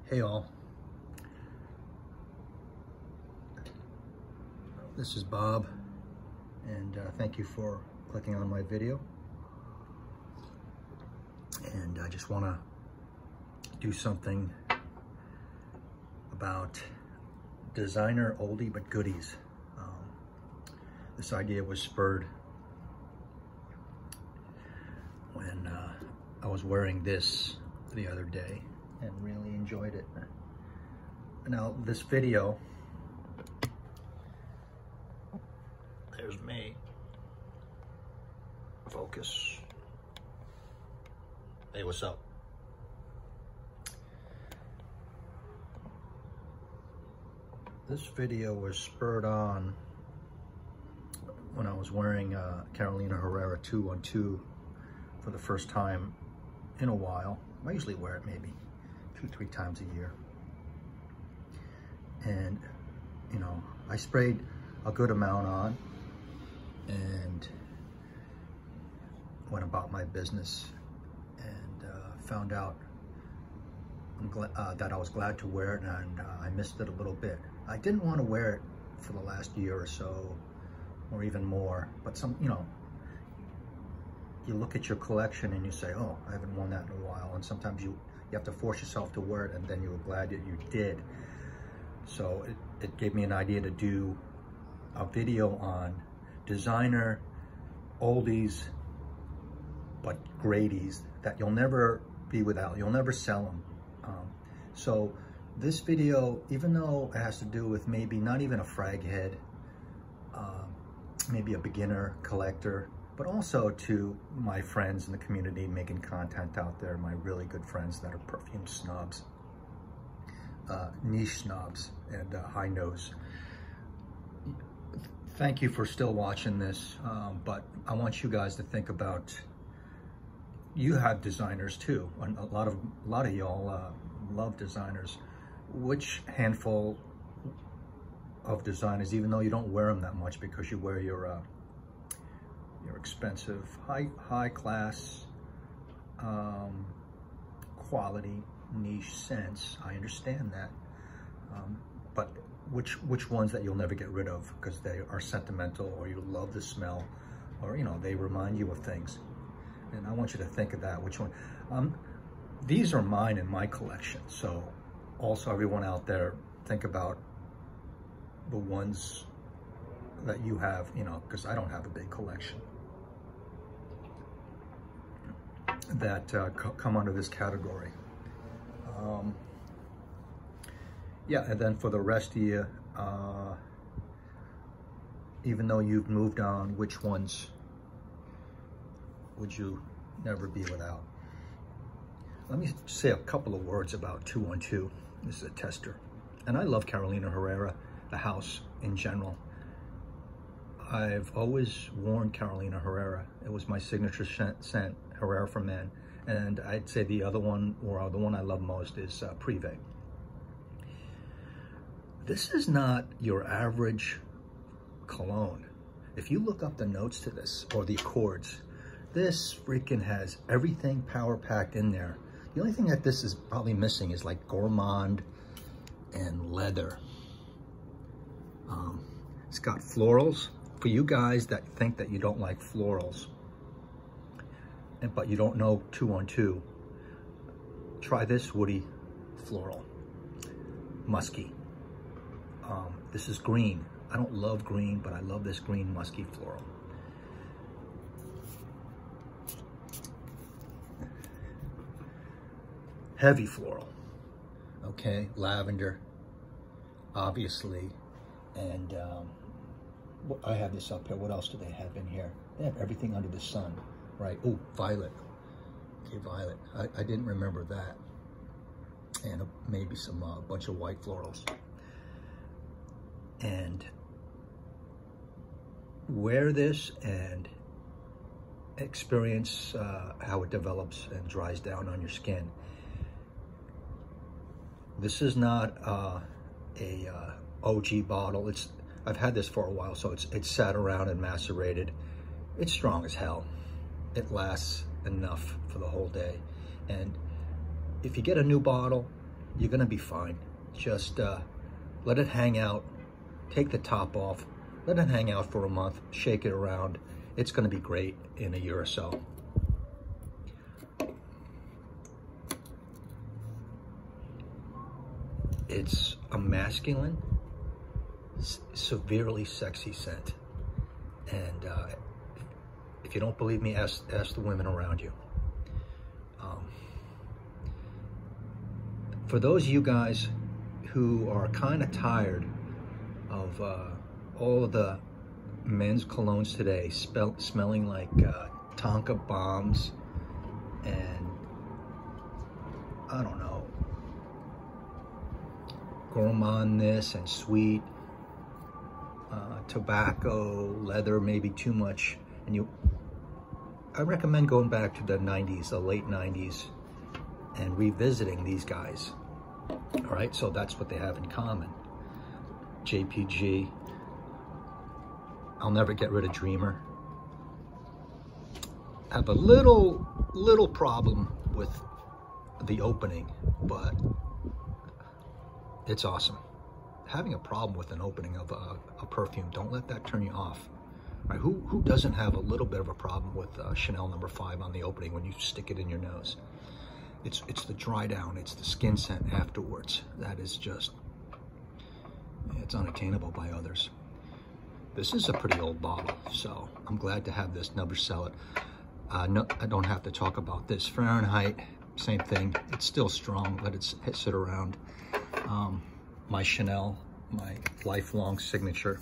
Hey all, this is Bob, and thank you for clicking on my video. And I just want to do something about designer oldie but goodies. This idea was spurred when I was wearing this the other day and really enjoyed it. Now this video, there's me, focus. Hey, what's up? This video was spurred on when I was wearing Carolina Herrera 212 for the first time in a while. I usually wear it maybe 2-3 times a year. And, you know, I sprayed a good amount on and went about my business and found out that I was glad to wear it, and I missed it a little bit. I didn't want to wear it for the last year or so, or even more, but you look at your collection and you say, oh, I haven't worn that in a while, and sometimes you have to force yourself to wear it, and then you're glad that you did. So it gave me an idea to do a video on designer oldies but gradies that you'll never be without, you'll never sell them. So this video, even though it has to do with maybe not even a frag head, maybe a beginner collector, but also to my friends in the community making content out there, my really good friends that are perfume snobs, niche snobs, and high nose. Thank you for still watching this, but I want you guys to think about, you have designers too. A lot of y'all love designers. Which handful of designers, even though you don't wear them that much because you wear your expensive, high class, quality, niche scents, I understand that, but which ones that you'll never get rid of because they are sentimental, or you love the smell, or, you know, they remind you of things. And I want you to think of that, which one. These are mine in my collection, so also everyone out there, think about the ones that you have, you know, because I don't have a big collection that come under this category. Yeah, and then for the rest of you, even though you've moved on, which ones would you never be without? Let me say a couple of words about 212. This is a tester. And I love Carolina Herrera, the house in general. I've always worn Carolina Herrera. It was my signature scent, Herrera for Men. And I'd say the other one, or the one I love most, is Privé. This is not your average cologne. If you look up the notes to this, or the accords, this freaking has everything power packed in there. The only thing that this is probably missing is like gourmand and leather. It's got florals. For you guys that think that you don't like florals, but you don't know 212, try this woody floral, musky. This is green. I don't love green, but I love this green musky floral. Heavy floral, okay, lavender, obviously, and I have this up here. What else do they have in here? They have everything under the sun, right? Oh, violet, okay, violet. I didn't remember that, and maybe some bunch of white florals. And wear this and experience how it develops and dries down on your skin. This is not a OG bottle. I've had this for a while, so it's sat around and macerated. It's strong as hell. It lasts enough for the whole day. And if you get a new bottle, you're gonna be fine. Just let it hang out, take the top off, let it hang out for a month, shake it around. It's gonna be great in a year or so. It's a masculine, severely sexy scent. And if you don't believe me, ask the women around you. For those of you guys who are kind of tired of all of the men's colognes today smelling like Tonka bombs and, I don't know, gourmandness and sweet, tobacco, leather, maybe too much, and I recommend going back to the 90s, the late 90s, and revisiting these guys. All right, so that's what they have in common. JPG, I'll never get rid of Dreamer. Have a little problem with the opening, but it's awesome. Having a problem with an opening of a perfume, don't let that turn you off. Right? Who doesn't have a little bit of a problem with Chanel No. 5 on the opening when you stick it in your nose? It's the dry down, it's the skin scent afterwards. That is just, it's unattainable by others. This is a pretty old bottle, so I'm glad to have this, never sell it. No, I don't have to talk about this. Fahrenheit, same thing. It's still strong, let it sit around. My Chanel, my lifelong signature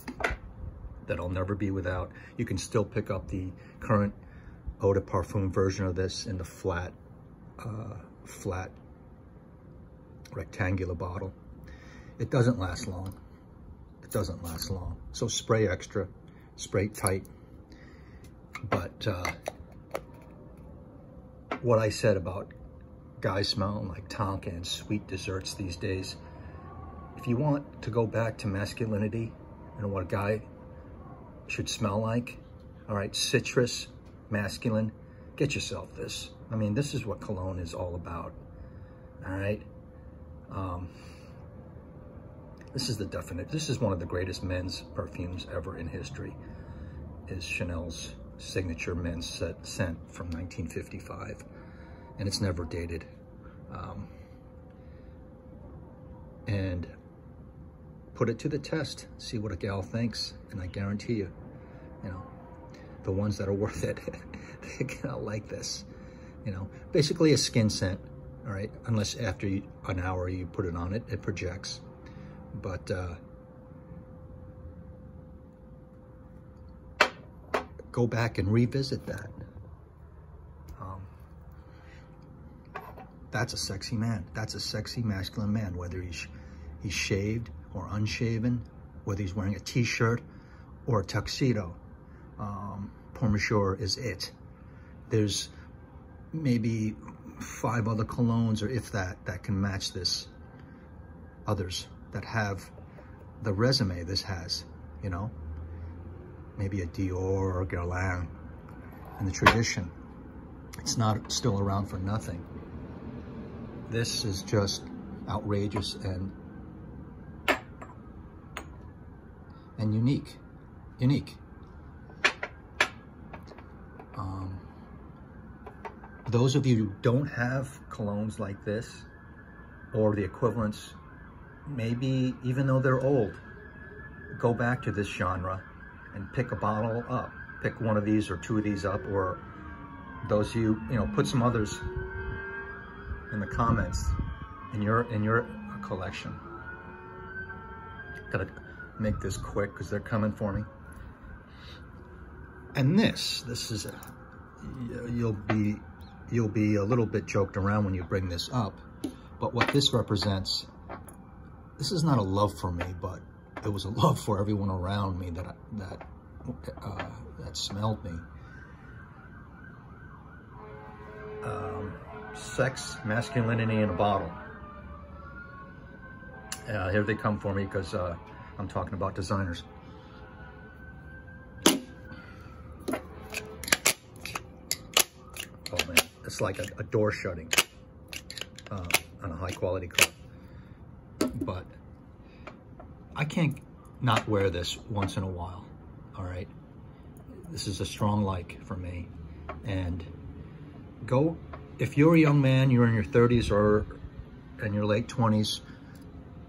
that I'll never be without. You can still pick up the current eau de parfum version of this in the flat rectangular bottle. It doesn't last long. It doesn't last long. So spray extra, spray tight. But what I said about guys smelling like Tonka and sweet desserts these days, if you want to go back to masculinity and what a guy should smell like, all right, citrus, masculine, get yourself this. I mean, this is what cologne is all about, all right? This is the definite, this is one of the greatest men's perfumes ever in history, is Chanel's signature men's scent from 1955, and it's never dated. And put it to the test, see what a gal thinks, and I guarantee you, you know, the ones that are worth it, they're gonna like this. You know, basically a skin scent, all right? Unless after an hour you put it on it, it projects. But go back and revisit that. That's a sexy man. That's a sexy masculine man, whether he's shaved or unshaven, whether he's wearing a t-shirt or a tuxedo. Pour Monsieur is it. There's maybe 5 other colognes, or if that can match this. Others that have the resume this has, you know? Maybe a Dior or a Guerlain. And the tradition, it's not still around for nothing. This is just outrageous and unique. Those of you who don't have colognes like this, or the equivalents, maybe even though they're old, go back to this genre and pick a bottle up. Pick one of these or 2 of these up, or those of you, you know, put some others in the comments in your collection. Gotta make this quick because they're coming for me. And this is you'll be a little bit joked around when you bring this up, but what this represents, this is not a love for me, but it was a love for everyone around me that smelled me. Sex, masculinity in a bottle. Here they come for me because I'm talking about designers. Oh man, it's like a door shutting on a high quality car. but I can't not wear this once in a while, all right? This is a strong like for me. And go, if you're a young man, you're in your 30s or in your late 20s,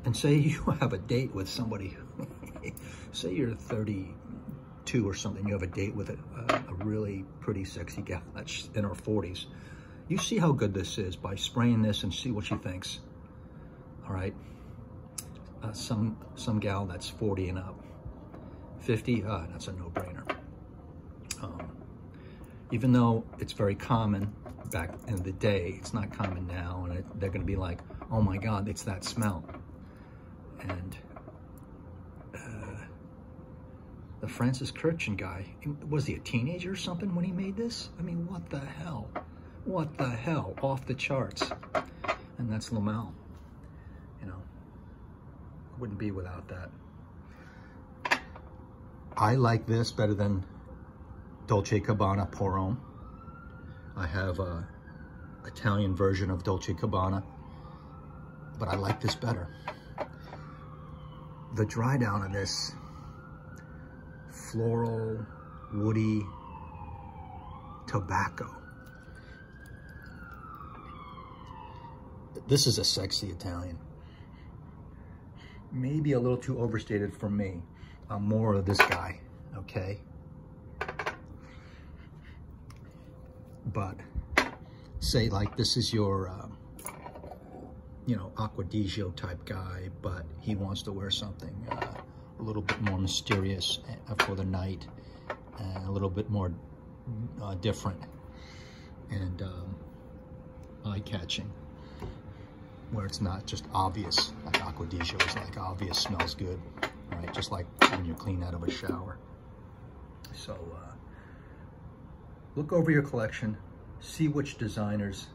and say you have a date with somebody, say you're 32 or something, you have a date with a really pretty sexy gal that's in her 40s. You see how good this is by spraying this and see what she thinks, all right? Some gal that's 40 and up. 50, that's a no-brainer. Even though it's very common back in the day, it's not common now, and they're gonna be like, oh my God, it's that smell. And the Francis Kirchen guy, was he a teenager or something when he made this? I mean, what the hell? What the hell? Off the charts. And that's Lamel. You know, I wouldn't be without that. I like this better than Dolce & Gabbana Pour Homme. I have a Italian version of Dolce & Gabbana, but I like this better. The dry down of this, floral, woody, tobacco. This is a sexy Italian. Maybe a little too overstated for me. I'm more of this guy, okay? But say like this is your, you know, Acquadigio type guy, but he wants to wear something a little bit more mysterious for the night, and a little bit more different and eye-catching, where it's not just obvious. Like Acquadigio is like obvious, smells good, right? Just like when you're clean out of a shower. So look over your collection, see which designers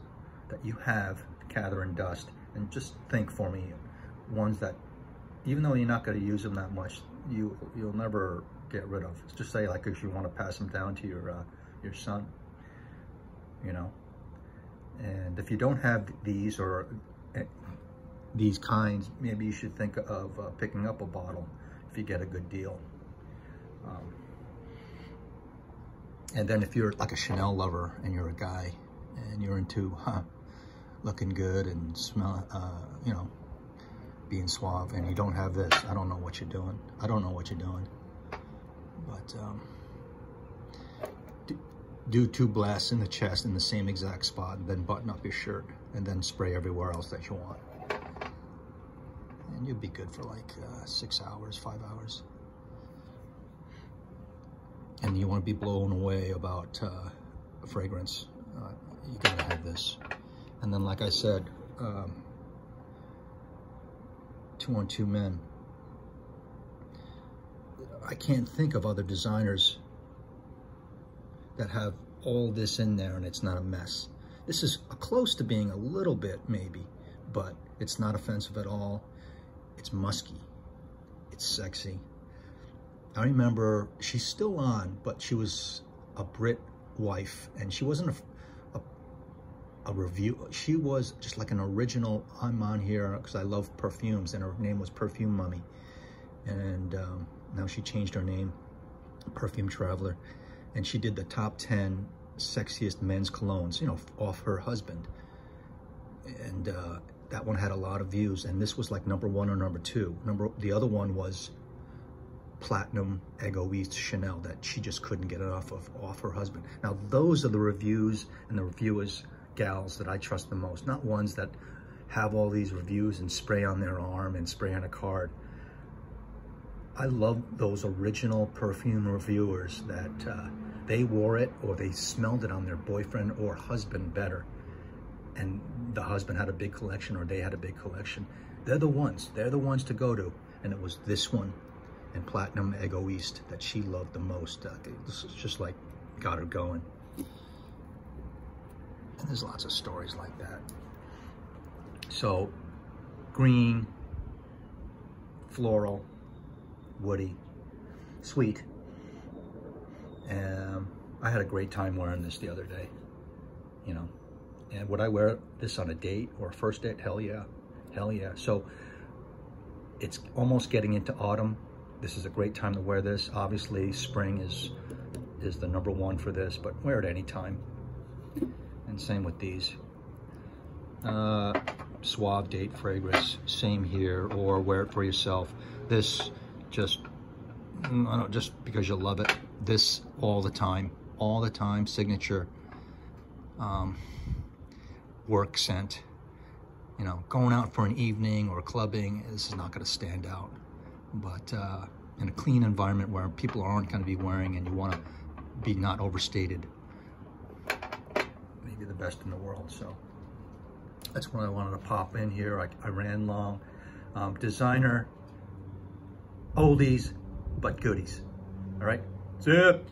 that you have gather in dust, and just think for me, ones that, even though you're not going to use them that much, you'll never get rid of. Just say like if you want to pass them down to your son, you know. And if you don't have these or these kinds, maybe you should think of picking up a bottle if you get a good deal. And then if you're like a Chanel lover and you're a guy and you're into looking good and smell, you know, being suave, and you don't have this, I don't know what you're doing. I don't know what you're doing. But do 2 blasts in the chest in the same exact spot, and then button up your shirt, and then spray everywhere else that you want. And you'll be good for like 6 hours, 5 hours. And you want to be blown away about fragrance, you gotta have this. And then, like I said, 2-on-2 Men. I can't think of other designers that have all this in there and it's not a mess. This is close to being a little bit, maybe, but it's not offensive at all. It's musky. It's sexy. I remember, she's still on, but she was a Brit wife, and she wasn't a review. She was just like an original, I'm on here because I love perfumes, and her name was Perfume Mummy. And now she changed her name, Perfume Traveler. And she did the top 10 sexiest men's colognes, you know, off her husband. And that one had a lot of views, and this was like #1 or #2. The other one was Platinum Egoiste Chanel, that she just couldn't get enough of, off her husband. Now those are the reviews and the reviewers, gals, that I trust the most, not ones that have all these reviews and spray on their arm and spray on a card. I love those original perfume reviewers that they wore it or they smelled it on their boyfriend or husband better, and the husband had a big collection or they had a big collection. They're the ones to go to. And it was this one and Platinum Egoiste that she loved the most. This is just like got her going. And there's lots of stories like that. So green, floral, woody, sweet. And I had a great time wearing this the other day, you know. And would I wear this on a date or a first date? Hell yeah, hell yeah. So It's almost getting into autumn. This is a great time to wear this. Obviously, spring is the number one for this, but wear it any time. And same with these. Suave Date fragrance, same here, or wear it for yourself. This just, I don't know, just because you love it. This all the time, signature work scent. You know, going out for an evening or clubbing, this is not going to stand out. But in a clean environment where people aren't going to be wearing and you want to be not overstated, maybe the best in the world. So that's what I wanted to pop in here. I ran long. Designer, oldies, but goodies. All right, that's it.